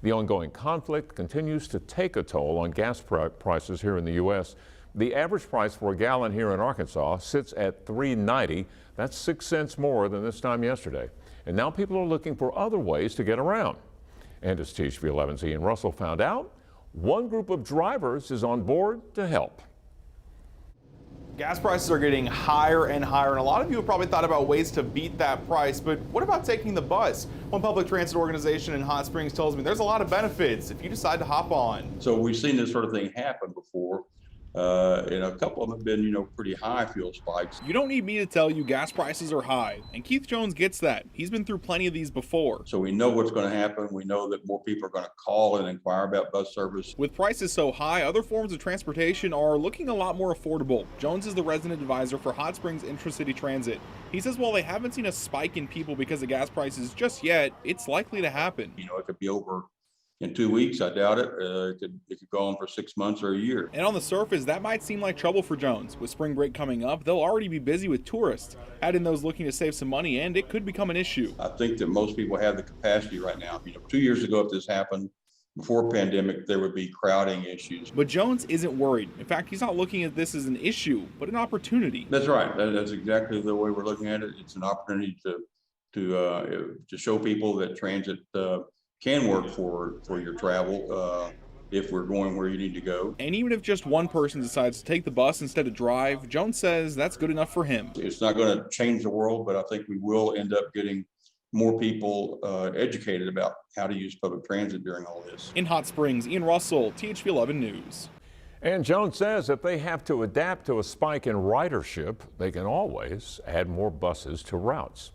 The ongoing conflict continues to take a toll on gas prices here in the U.S. The average price for a gallon here in Arkansas sits at $3.90. That's 6 cents more than this time yesterday. And now people are looking for other ways to get around. And as THV11's Ian Russell found out, one group of drivers is on board to help. Gas prices are getting higher and higher, and a lot of you have probably thought about ways to beat that price, but what about taking the bus? One public transit organization in Hot Springs tells me there's a lot of benefits if you decide to hop on. So we've seen this sort of thing happen before. And a couple of them have been, pretty high fuel spikes. You don't need me to tell you gas prices are high, and Keith Jones gets that. He's been through plenty of these before. So we know what's going to happen. We know that more people are going to call and inquire about bus service. With prices so high, other forms of transportation are looking a lot more affordable. Jones is the resident advisor for Hot Springs Intracity Transit. He says while they haven't seen a spike in people because of gas prices just yet, it's likely to happen. It could be over in 2 weeks. I doubt it. It could go on for 6 months or a year. And on the surface, that might seem like trouble for Jones. With spring break coming up, they'll already be busy with tourists. Add in those looking to save some money, and it could become an issue. I think that most people have the capacity right now. 2 years ago, if this happened, before pandemic, there would be crowding issues. But Jones isn't worried. In fact, he's not looking at this as an issue, but an opportunity. That's right. That's exactly the way we're looking at it. It's an opportunity to show people that transit can work for your travel if we're going where you need to go. And even if just one person decides to take the bus instead of drive, Jones says that's good enough for him. It's not going to change the world, but I think we will end up getting more people educated about how to use public transit during all this. In Hot Springs, Ian Russell, THV11 News. And Jones says if they have to adapt to a spike in ridership, they can always add more buses to routes.